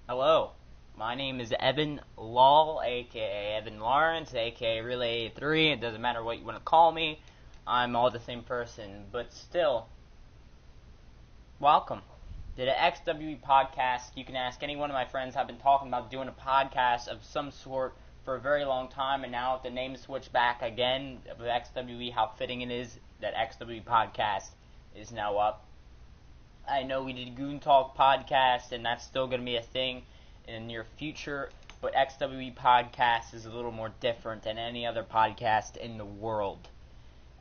Hello, my name is Evan Law, aka Evan Lawrence, aka Relay 83. It doesn't matter what you want to call me, I'm all the same person, but still, welcome to the XWE podcast. You can ask any one of my friends. I've been talking about doing a podcast of some sort for a very long time, and now with the name switched back again with XWE, how fitting it is that XWE podcast is now up. I know we did Goon Talk podcast, and that's still going to be a thing in the near future, but XWE podcast is a little more different than any other podcast in the world.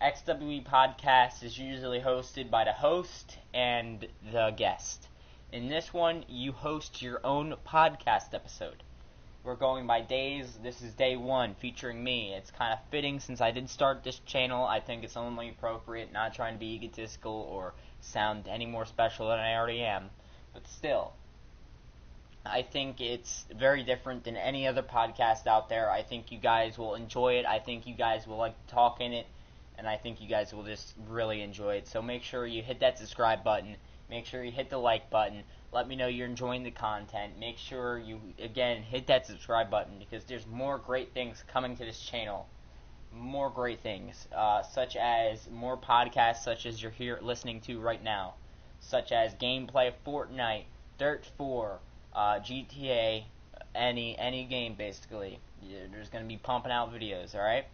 XWE podcast is usually hosted by the host and the guest. In this one, you host your own podcast episode. We're going by days. This is day one, featuring me. It's kind of fitting since I did start this channel. I think it's only appropriate, not trying to be egotistical or sound any more special than I already am. But still, I think it's very different than any other podcast out there. I think you guys will enjoy it. I think you guys will like to talk in it. And I think you guys will just really enjoy it. So make sure you hit that subscribe button. Make sure you hit the like button. Let me know you're enjoying the content. Make sure you, again, hit that subscribe button because there's more great things coming to this channel. More great things, such as more podcasts such as you're here listening to right now. Such as gameplay of Fortnite, Dirt 4, GTA, any game basically. There's going to be pumping out videos, alright?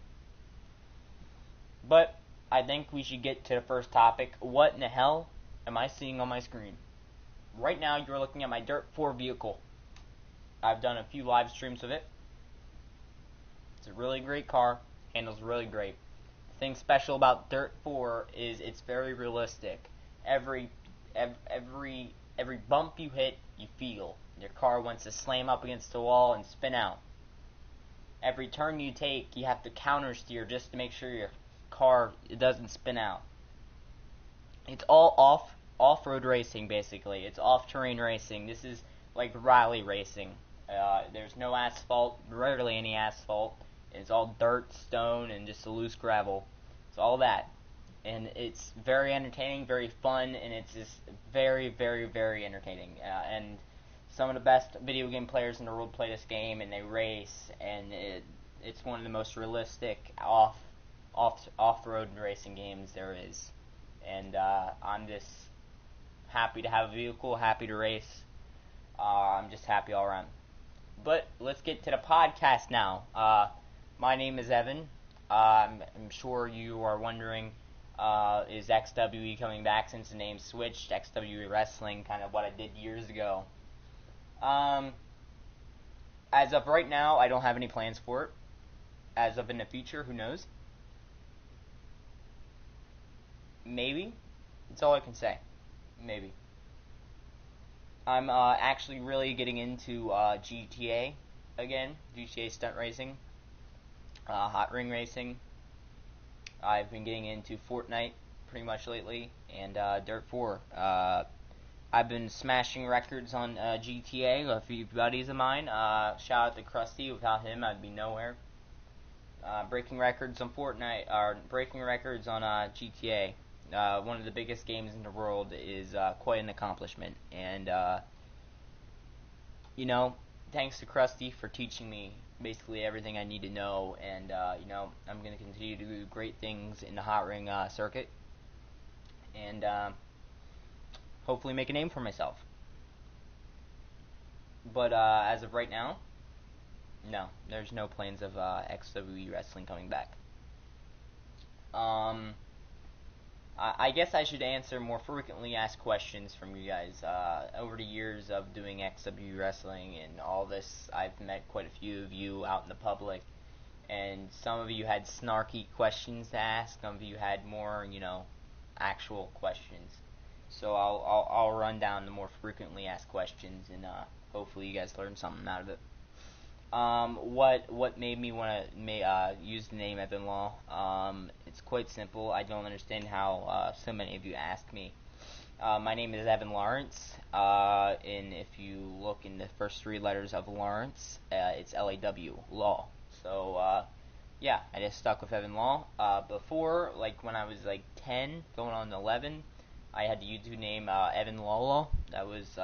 But I think we should get to the first topic. What in the hell am I seeing on my screen? Right now, you're looking at my Dirt 4 vehicle. I've done a few live streams of it. It's a really great car. Handles really great. The thing special about Dirt 4 is it's very realistic. Every bump you hit, you feel. Your car wants to slam up against the wall and spin out. Every turn you take, you have to counter steer just to make sure your car doesn't spin out. It's all off-road racing, basically. It's off-terrain racing. This is like rally racing. There's no asphalt, rarely any asphalt. It's all dirt, stone, and just a loose gravel. It's all that. And it's very entertaining, very fun, and it's just very, very, very entertaining. And some of the best video game players in the world play this game, and they race, and it's one of the most realistic off-road racing games there is. And I'm just happy to have a vehicle, happy to race. I'm just happy all around. But let's get to the podcast now. My name is Evan. I'm sure you are wondering, is XWE coming back since the name switched? XWE Wrestling, kind of what I did years ago. As of right now, I don't have any plans for it. As of in the future, who knows? Maybe. That's all I can say. Maybe. I'm actually really getting into GTA again. GTA stunt racing. Hot ring racing. I've been getting into Fortnite pretty much lately. And Dirt 4. I've been smashing records on GTA with a few buddies of mine. Shout out to Krusty. Without him, I'd be nowhere. Breaking records on Fortnite, or breaking records on GTA. One of the biggest games in the world is quite an accomplishment. And, you know, thanks to Krusty for teaching me basically everything I need to know. And, you know, I'm going to continue to do great things in the hot ring circuit. And, hopefully make a name for myself. But, as of right now, no, there's no plans of XWE Wrestling coming back. I guess I should answer more frequently asked questions from you guys. Over the years of doing XWE Wrestling and all this, I've met quite a few of you out in the public, and some of you had snarky questions to ask. Some of you had more, you know, actual questions. So I'll run down the more frequently asked questions, and hopefully you guys learn something out of it. What made me want to use the name Evan Law? It's quite simple. I don't understand how so many of you ask me. My name is Evan Lawrence, and if you look in the first three letters of Lawrence, it's L-A-W, Law. So, yeah, I just stuck with Evan Law. Before, like when I was like 10, going on 11, I had the YouTube name Evan Lawlaw. That was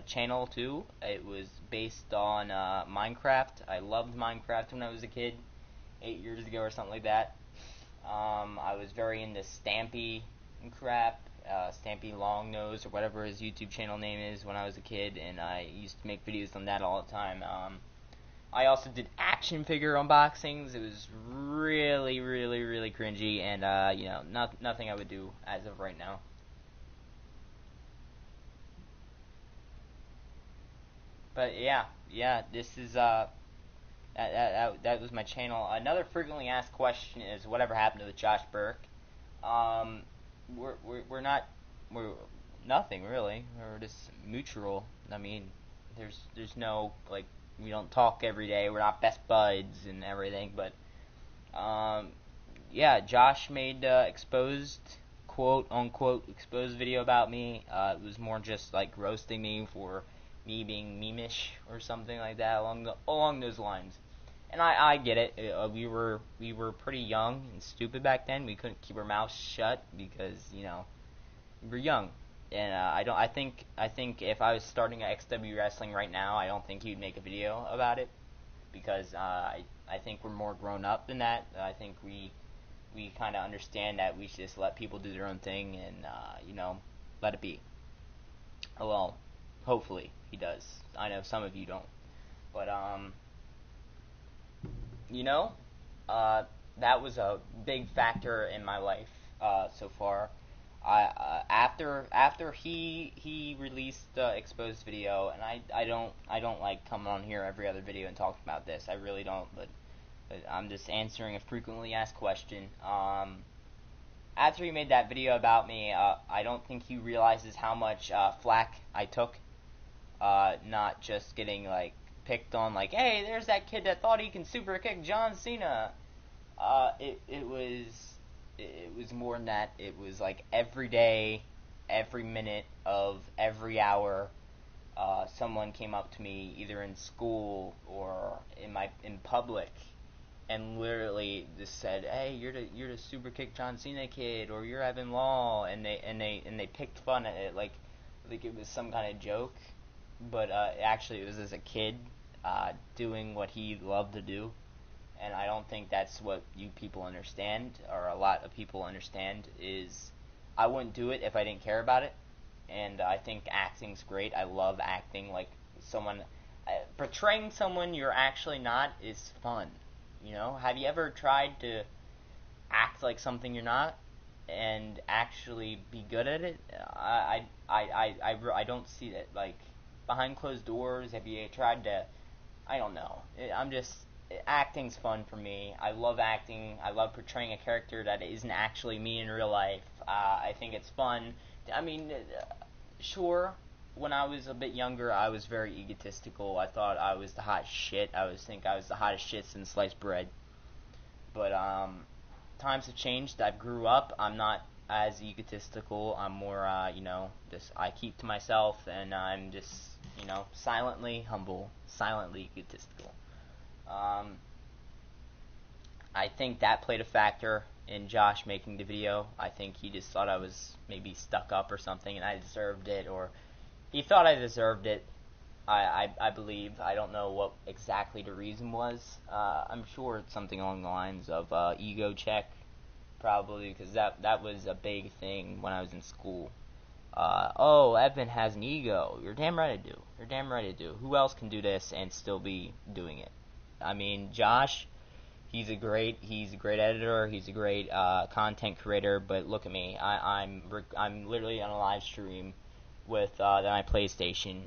channel too. It was based on Minecraft. I loved Minecraft when I was a kid, 8 years ago or something like that. I was very into Stampy and crap, Stampy Longnose or whatever his YouTube channel name is when I was a kid, and I used to make videos on that all the time. I also did action figure unboxings. It was really, really, really cringy, and nothing I would do as of right now. But yeah, this is that was my channel. Another frequently asked question is whatever happened to the Josh Burke. Um, we're not we're nothing really. We're just mutual. I mean, there's no like we don't talk every day. We're not best buds and everything. But um, yeah, Josh made exposed quote unquote exposed video about me. It was more just like roasting me for me being memeish or something like that along those lines. And I get it. We were pretty young and stupid back then. We couldn't keep our mouths shut because we were young. And I think if I was starting at XW Wrestling right now, I don't think he'd make a video about it because I think we're more grown up than that. I think we kind of understand that we should just let people do their own thing and let it be. Well, hopefully he does. I know some of you don't, but you know, uh, that was a big factor in my life so far. After he released the exposed video, and I don't like coming on here every other video and talking about this. I really don't, but I'm just answering a frequently asked question. After he made that video about me, I don't think he realizes how much flack I took. Not just getting like picked on, like, hey, there's that kid that thought he can super kick John Cena. It was more than that. It was like every day, every minute of every hour, someone came up to me either in school or in public and literally just said, "Hey, you're the super kick John Cena kid, or you're Evan Law," and they picked fun at it like it was some kind of joke, but actually it was as a kid doing what he loved to do. And I don't think that's what you people understand, or a lot of people understand, is I wouldn't do it if I didn't care about it. And I think acting's great. I love acting. Like someone portraying someone you're actually not is fun. Have you ever tried to act like something you're not and actually be good at it? I don't see that. Like behind closed doors, have you tried to? I don't know. I'm just acting's fun for me. I love acting. I love portraying a character that isn't actually me in real life. I think it's fun. I mean, sure, when I was a bit younger, I was very egotistical. I thought I was the hot shit. I think I was the hottest shit since sliced bread. But times have changed. I've grew up. I'm not as egotistical. I'm more, just I keep to myself, and I'm just, silently humble, silently egotistical. Um, I think that played a factor in Josh making the video. I think he just thought I was maybe stuck up or something, and I deserved it, or he thought I deserved it. I believe. I don't know what exactly the reason was. I'm sure it's something along the lines of ego check, probably, because that was a big thing when I was in school. Oh, Evan has an ego. You're damn right I do. You're damn right I do. Who else can do this and still be doing it? I mean, Josh, he's a great editor. He's a great content creator. But look at me. I'm literally on a live stream with my PlayStation.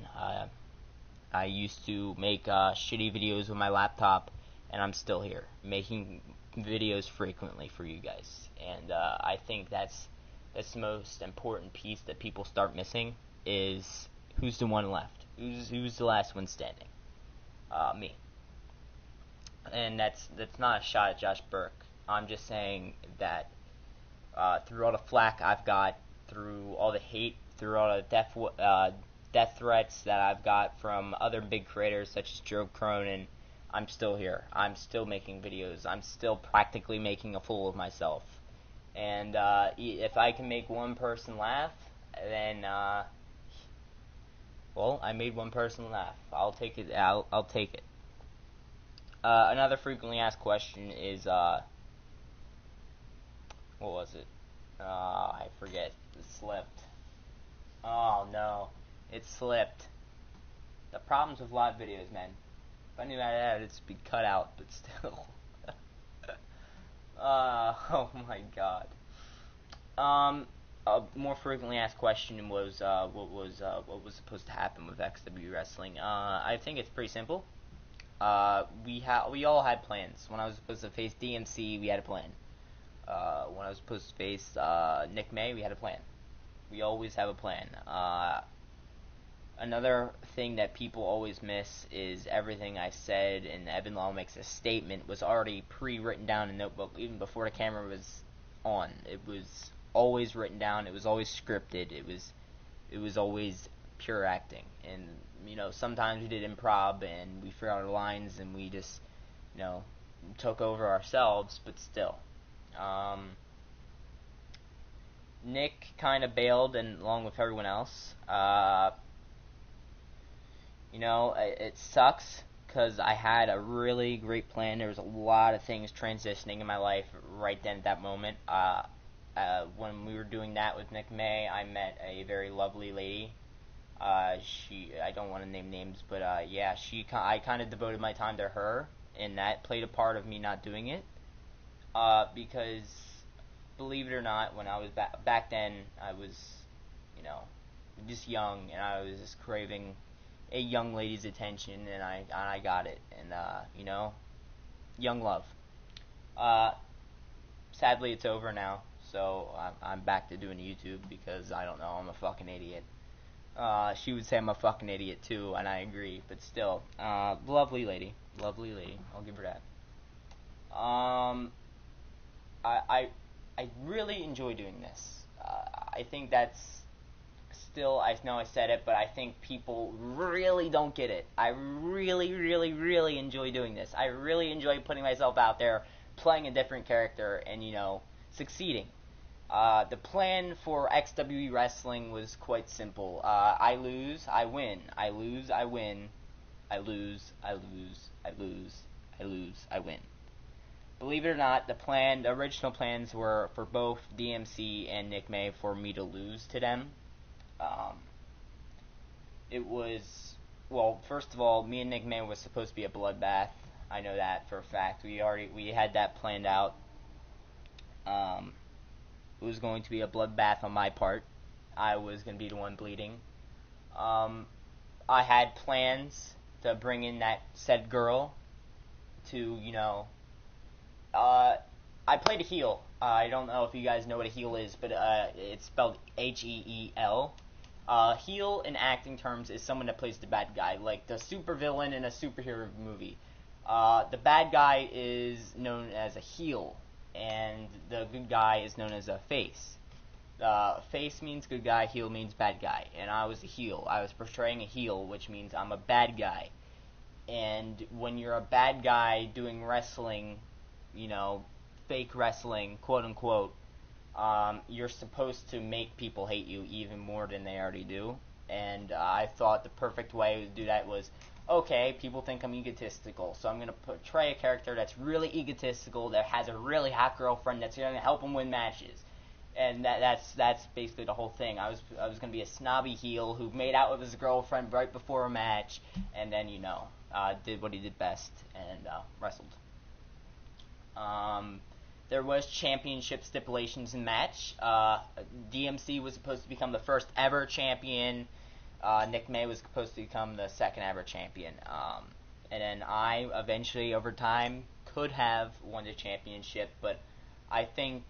I used to make shitty videos with my laptop, and I'm still here making videos frequently for you guys. And I think that's the most important piece that people start missing is who's the one left, who's the last one standing. Me. And that's not a shot at Josh Burke. I'm just saying that through all the flack I've got, through all the hate, through all the death threats that I've got from other big creators such as Joe Cronin, I'm still here. I'm still making videos. I'm still practically making a fool of myself. And if I can make one person laugh, then Well, I made one person laugh. I'll take it. I'll take it. Another frequently asked question is, what was it? I forget. It slipped. Oh no, it slipped. The problems with live videos, man. If I knew how to edit, it'd be cut out, but still. Oh my god. A more frequently asked question was what was supposed to happen with XWE wrestling. I think it's pretty simple. We all had plans. When I was supposed to face DMC, we had a plan. When I was supposed to face Nick May, we had a plan. We always have a plan. Another thing that people always miss is everything I said in Evan Law Makes a Statement was already pre-written down in notebook even before the camera was on. It was always written down. It was always scripted. It was always pure acting. And sometimes we did improv and we figured out our lines and we just took over ourselves. But still, Nick kind of bailed, and along with everyone else. It sucks because I had a really great plan. There was a lot of things transitioning in my life right then at that moment. When we were doing that with Nick May, I met a very lovely lady. I don't want to name names, but yeah, I kind of devoted my time to her, and that played a part of me not doing it. Because, believe it or not, when I was back then, I was, just young, and I was just craving a young lady's attention, and I got it, and young love. Sadly, it's over now, so I'm back to doing YouTube because I don't know, I'm a fucking idiot. She would say I'm a fucking idiot too, and I agree, but still, lovely lady, I'll give her that. I really enjoy doing this. I think that's still, I know I said it, but I think people really don't get it. I really, really, really enjoy doing this. I really enjoy putting myself out there, playing a different character, and, succeeding. The plan for XWE Wrestling was quite simple. I lose, I win. I lose, I win. I lose, I lose, I lose, I lose, I win. Believe it or not, the original plans were for both DMC and Nick May for me to lose to them. It was, well, first of all, me and Nick May was supposed to be a bloodbath. I know that for a fact. We had that planned out. It was going to be a bloodbath on my part. I was going to be the one bleeding. I had plans to bring in that said girl to, I played a heel. I don't know if you guys know what a heel is, but it's spelled Heel. Heel in acting terms is someone that plays the bad guy, like the supervillain in a superhero movie. The bad guy is known as a heel, and the good guy is known as a face. Face means good guy, heel means bad guy, and I was a heel. I was portraying a heel, which means I'm a bad guy. And when you're a bad guy doing wrestling, fake wrestling, quote unquote, you're supposed to make people hate you even more than they already do. And I thought the perfect way to do that was, okay, people think I'm egotistical, so I'm going to portray a character that's really egotistical, that has a really hot girlfriend that's going to help him win matches. And that's basically the whole thing. I was going to be a snobby heel who made out with his girlfriend right before a match, and then did what he did best and wrestled. There was championship stipulations in match. DMC was supposed to become the first ever champion. Nick May was supposed to become the second ever champion. And then I eventually, over time, could have won the championship, but I think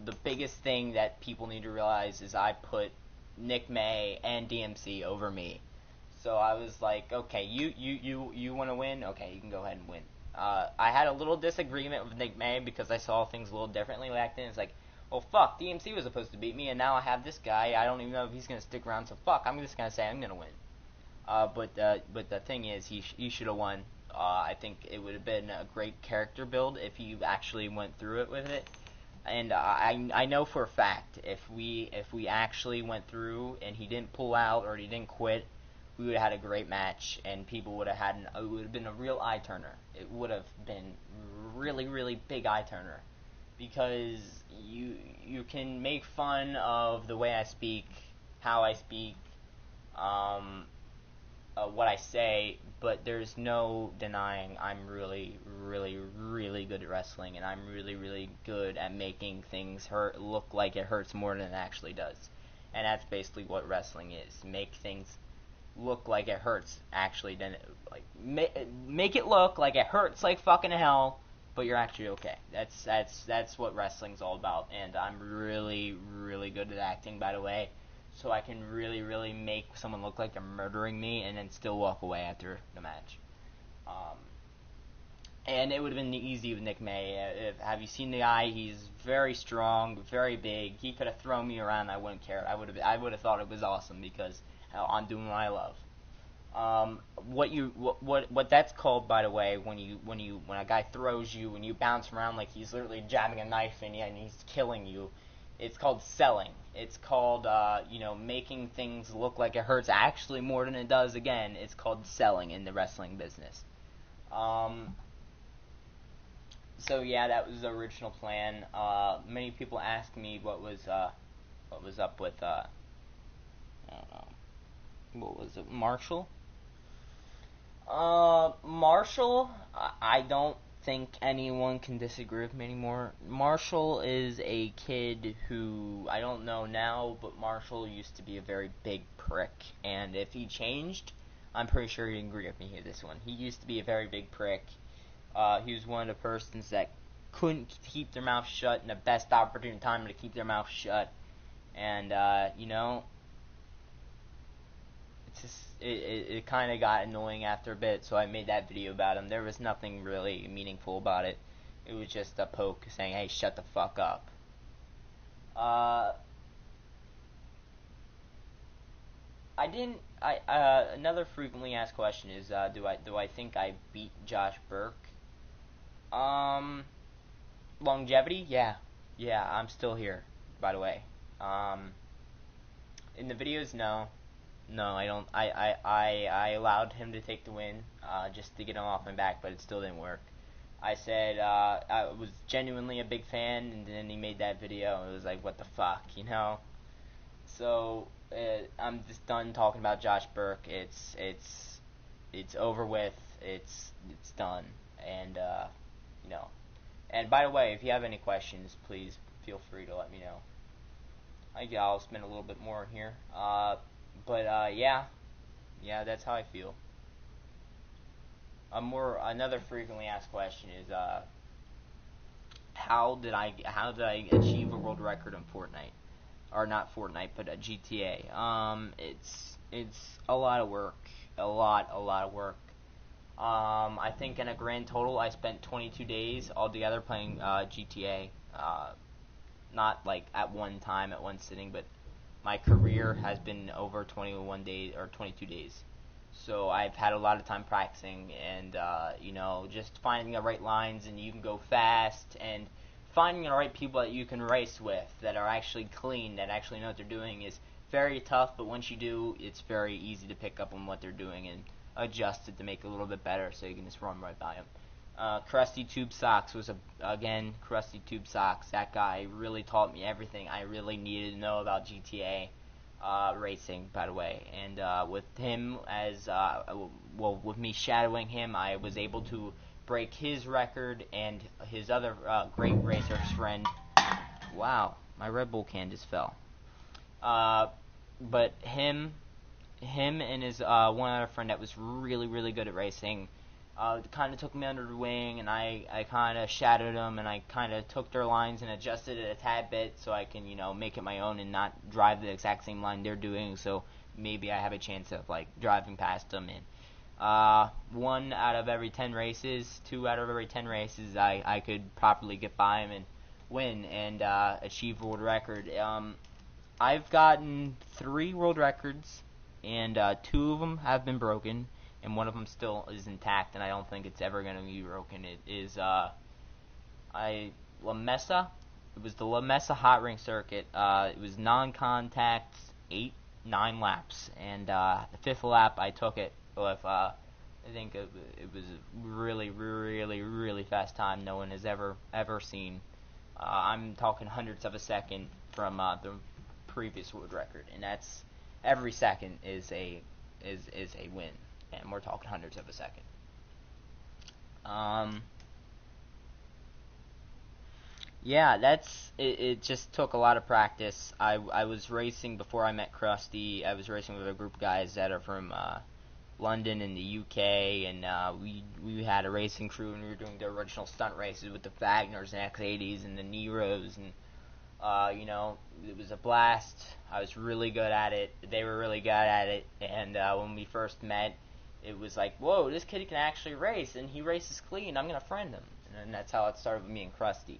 the biggest thing that people need to realize is I put Nick May and DMC over me. So I was like, okay, you want to win? Okay, you can go ahead and win. I had a little disagreement with Nick May because I saw things a little differently back then. It's like, well, fuck, DMC was supposed to beat me, and now I have this guy. I don't even know if he's going to stick around, so fuck, I'm just going to say I'm going to win. But the thing is, he should have won. I think it would have been a great character build if he actually went through it with it. And I know for a fact if we actually went through and he didn't pull out or he didn't quit, we would have had a great match, and people would have had it would have been a real eye turner. It would have been really, really big eye turner, because you can make fun of the way I speak, how I speak, what I say, but there's no denying I'm really, really, really good at wrestling, and I'm really, really good at making things look like it hurts more than it actually does. And that's basically what wrestling is: make things look like it hurts actually, then make it look like it hurts like fucking hell, but you're actually okay. That's what wrestling's all about, and I'm really, really good at acting, by the way. So I can really, really make someone look like they're murdering me and then still walk away after the match. And it would have been easy with Nick May. Have you seen the guy? He's very strong, very big. He could have thrown me around. I wouldn't care. I would have thought it was awesome, because I'm doing what I love. What that's called, by the way, when a guy throws you and you bounce around like he's literally jabbing a knife in you and he's killing you, it's called selling. It's called making things look like it hurts actually more than it does. Again, it's called selling in the wrestling business. So yeah, that was the original plan. Many people ask me what was up with I don't know, what was it, Marshall? Marshall, I don't think anyone can disagree with me anymore. Marshall is a kid who, I don't know now, but Marshall used to be a very big prick, and if he changed, I'm pretty sure he'd agree with me here, this one. He used to be a very big prick. He was one of the persons that couldn't keep their mouth shut in the best opportune time to keep their mouth shut, and, it kind of got annoying after a bit, so I made that video about him. There was nothing really meaningful about it. It was just a poke saying, hey, shut the fuck up. Another frequently asked question is, do I think I beat Josh Burke? Longevity? Yeah. Yeah, I'm still here, by the way. In the videos, no. No, I don't. I allowed him to take the win, just to get him off my back, but it still didn't work. I said, I was genuinely a big fan, and then he made that video. It was like, what the fuck, you know? So, I'm just done talking about Josh Burke. It's over with. It's done. And, And by the way, if you have any questions, please feel free to let me know. I'll spend a little bit more here. Yeah, that's how I feel. Another frequently asked question is, how did I achieve a world record in Fortnite, or not Fortnite, but GTA? It's a lot of work, a lot of work. I think in a grand total, I spent 22 days altogether playing GTA. Not like at one time, at one sitting, but my career has been over 21 days or 22 days. So I've had a lot of time practicing, and just finding the right lines, and you can go fast, and finding the right people that you can race with that are actually clean, that actually know what they're doing, is very tough. But once you do, it's very easy to pick up on what they're doing and adjust it to make it a little bit better, so you can just run right by them. Krusty Tube Socks was Krusty Tube Socks. That guy really taught me everything I really needed to know about GTA racing, by the way. And with him with me shadowing him, I was able to break his record and his other great racer's friend. Wow, my Red Bull can just fell. But him and his one other friend that was really, really good at racing kind of took me under the wing, and I kind of shadowed them, and I kind of took their lines and adjusted it a tad bit so I can, make it my own and not drive the exact same line they're doing, so maybe I have a chance of, driving past them. And 1 out of every 10 races, 2 out of every 10 races, I could properly get by him and win and achieve world record. I've gotten 3 world records, and 2 of them have been broken, and 1 of them still is intact, and I don't think it's ever going to be broken. It is La Mesa. It was the La Mesa Hot Ring Circuit. It was non-contact 8 9 laps, and the 5th lap I took it with I think it was a really, really, really fast time no one has ever seen. I'm talking hundredths of a second from the previous world record, and that's every second is a win, and we're talking hundredths of a second. Yeah, it just took a lot of practice. I was racing before I met Krusty. I was racing with a group of guys that are from London and the UK, and we had a racing crew, and we were doing the original stunt races with the Wagners and X80s and the Neros, and it was a blast. I was really good at it. They were really good at it, and when we first met, it was like, whoa, this kid can actually race, and he races clean. I'm gonna friend him, and that's how it started with me and Krusty.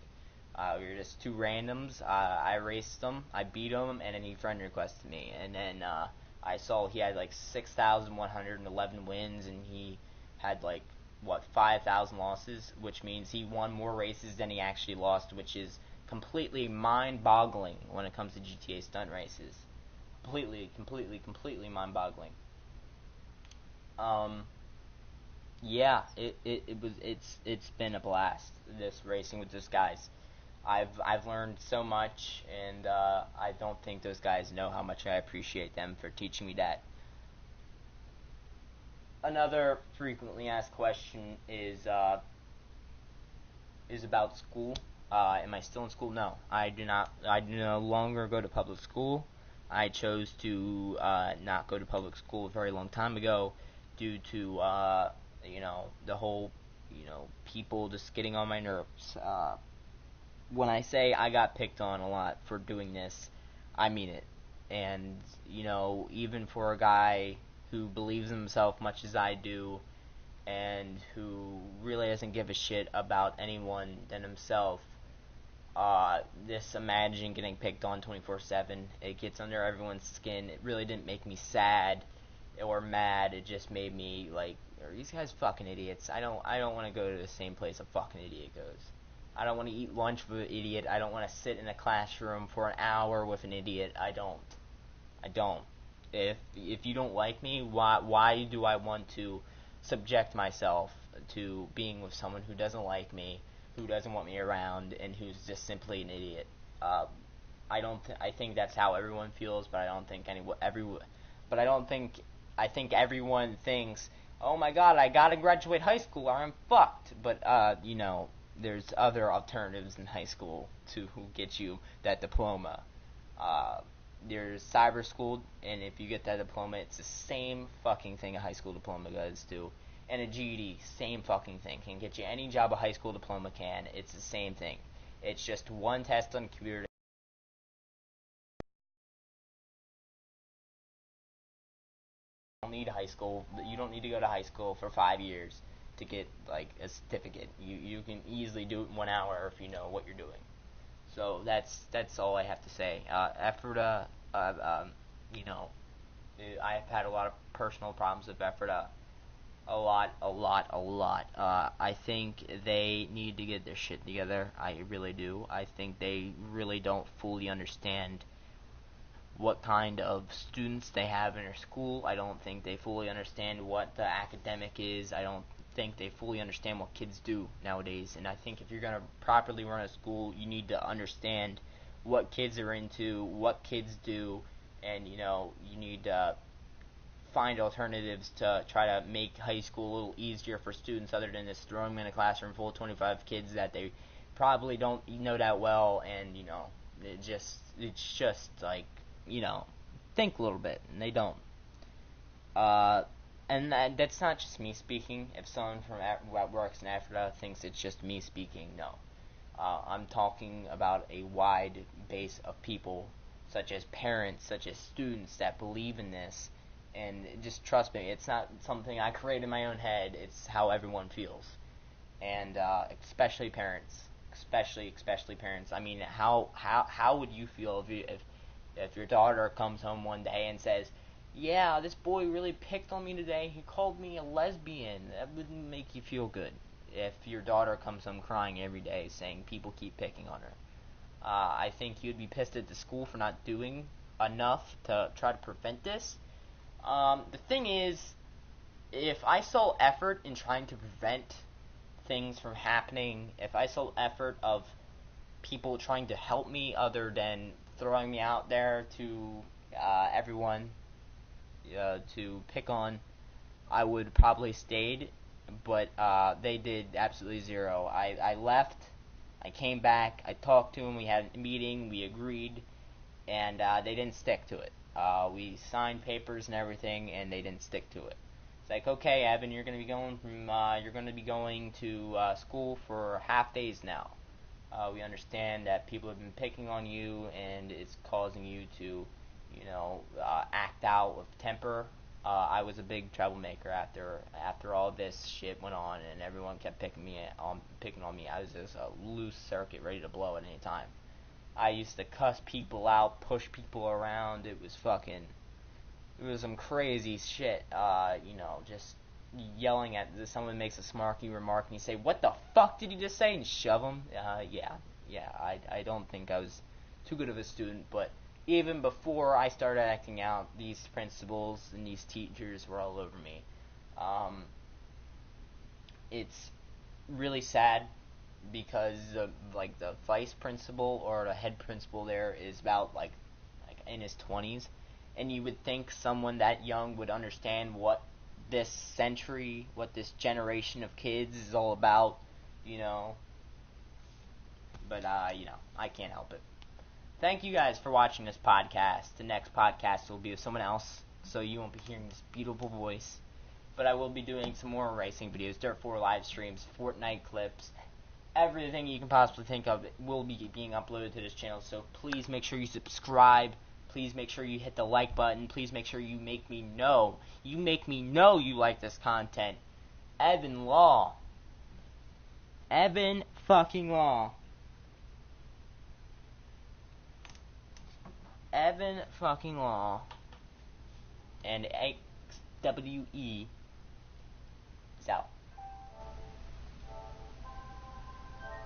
We were just two randoms. I raced him, I beat him, and then he friend requested me, and then I saw he had like 6,111 wins, and he had like 5,000 losses, which means he won more races than he actually lost, which is completely mind-boggling when it comes to GTA stunt races. Completely mind-boggling. Yeah, it's been a blast, this racing with those guys. I've learned so much, and I don't think those guys know how much I appreciate them for teaching me that. Another frequently asked question is about school. Am I still in school? No, I do not. I no longer go to public school. I chose to not go to public school a very long time ago due to the whole people just getting on my nerves. When I say I got picked on a lot for doing this, I mean it. And even for a guy who believes in himself much as I do, and who really doesn't give a shit about anyone than himself, this imagining getting picked on 24/7, it gets under everyone's skin. It really didn't make me sad or mad. It just made me like, are these guys fucking idiots? I don't want to go to the same place a fucking idiot goes. I don't want to eat lunch with an idiot. I don't want to sit in a classroom for an hour with an idiot. I don't. If you don't like me, why do I want to subject myself to being with someone who doesn't like me, who doesn't want me around, and who's just simply an idiot? I don't. I think that's how everyone feels, but I don't think But I don't think. I think everyone thinks, oh my god, I gotta graduate high school or I'm fucked. But there's other alternatives in high school to who get you that diploma. Uh, there's cyber school, and if you get that diploma, it's the same fucking thing a high school diploma does do. And a GED, same fucking thing. Can get you any job a high school diploma can. It's the same thing. It's just one test on computer. You don't need high school. You don't need to go to high school for 5 years to get like a certificate. You can easily do it in 1 hour if you know what you're doing. So that's all I have to say. Ephrata, I've had a lot of personal problems with Ephrata. A lot. I think they need to get their shit together. I really do. I think they really don't fully understand what kind of students they have in their school. I don't think they fully understand what the academic is. I don't think they fully understand what kids do nowadays. And I think if you're going to properly run a school, you need to understand what kids are into, what kids do, and you need to find alternatives to try to make high school a little easier for students other than just throwing them in a classroom full of 25 kids that they probably don't know that well, and it's just like, think a little bit, and they don't. Uh, and that's not just me speaking. If someone from what works in Africa thinks it's just me speaking, no. I'm talking about a wide base of people, such as parents, such as students, that believe in this. And just trust me, it's not something I create in my own head. It's how everyone feels, and especially parents, especially parents. I mean, how would you feel if your daughter comes home one day and says, "Yeah, this boy really picked on me today. He called me a lesbian." That wouldn't make you feel good. If your daughter comes home crying every day saying people keep picking on her, I think you'd be pissed at the school for not doing enough to try to prevent this. The thing is, if I saw effort in trying to prevent things from happening, if I saw effort of people trying to help me other than throwing me out there to everyone to pick on, I would probably stayed, but they did absolutely zero. I left, I came back, I talked to them, we had a meeting, we agreed, and they didn't stick to it. We signed papers and everything, and they didn't stick to it. It's like, okay, Evan, you're going to be going to school for half days now. We understand that people have been picking on you, and it's causing you to, act out with temper. I was a big troublemaker after all this shit went on, and everyone kept picking on me. I was just a loose circuit, ready to blow at any time. I used to cuss people out, push people around. It was some crazy shit. Just yelling at someone makes a snarky remark, and you say, "What the fuck did you just say?" and shove them. I don't think I was too good of a student, but even before I started acting out, these principals and these teachers were all over me. It's really sad because the vice principal or the head principal there is about like in his 20s, and you would think someone that young would understand what this century, what this generation of kids is all about, but I can't help it. Thank you guys for watching this podcast. The next podcast will be with someone else, so you won't be hearing this beautiful voice. But I will be doing some more racing videos, Dirt 4 live streams, Fortnite clips, everything you can possibly think of will be being uploaded to this channel. So please make sure you subscribe. Please make sure you hit the like button. Please make sure you make me know. You make me know you like this content. Evan Law. Evan fucking Law. Evan fucking Law. And XWE is out.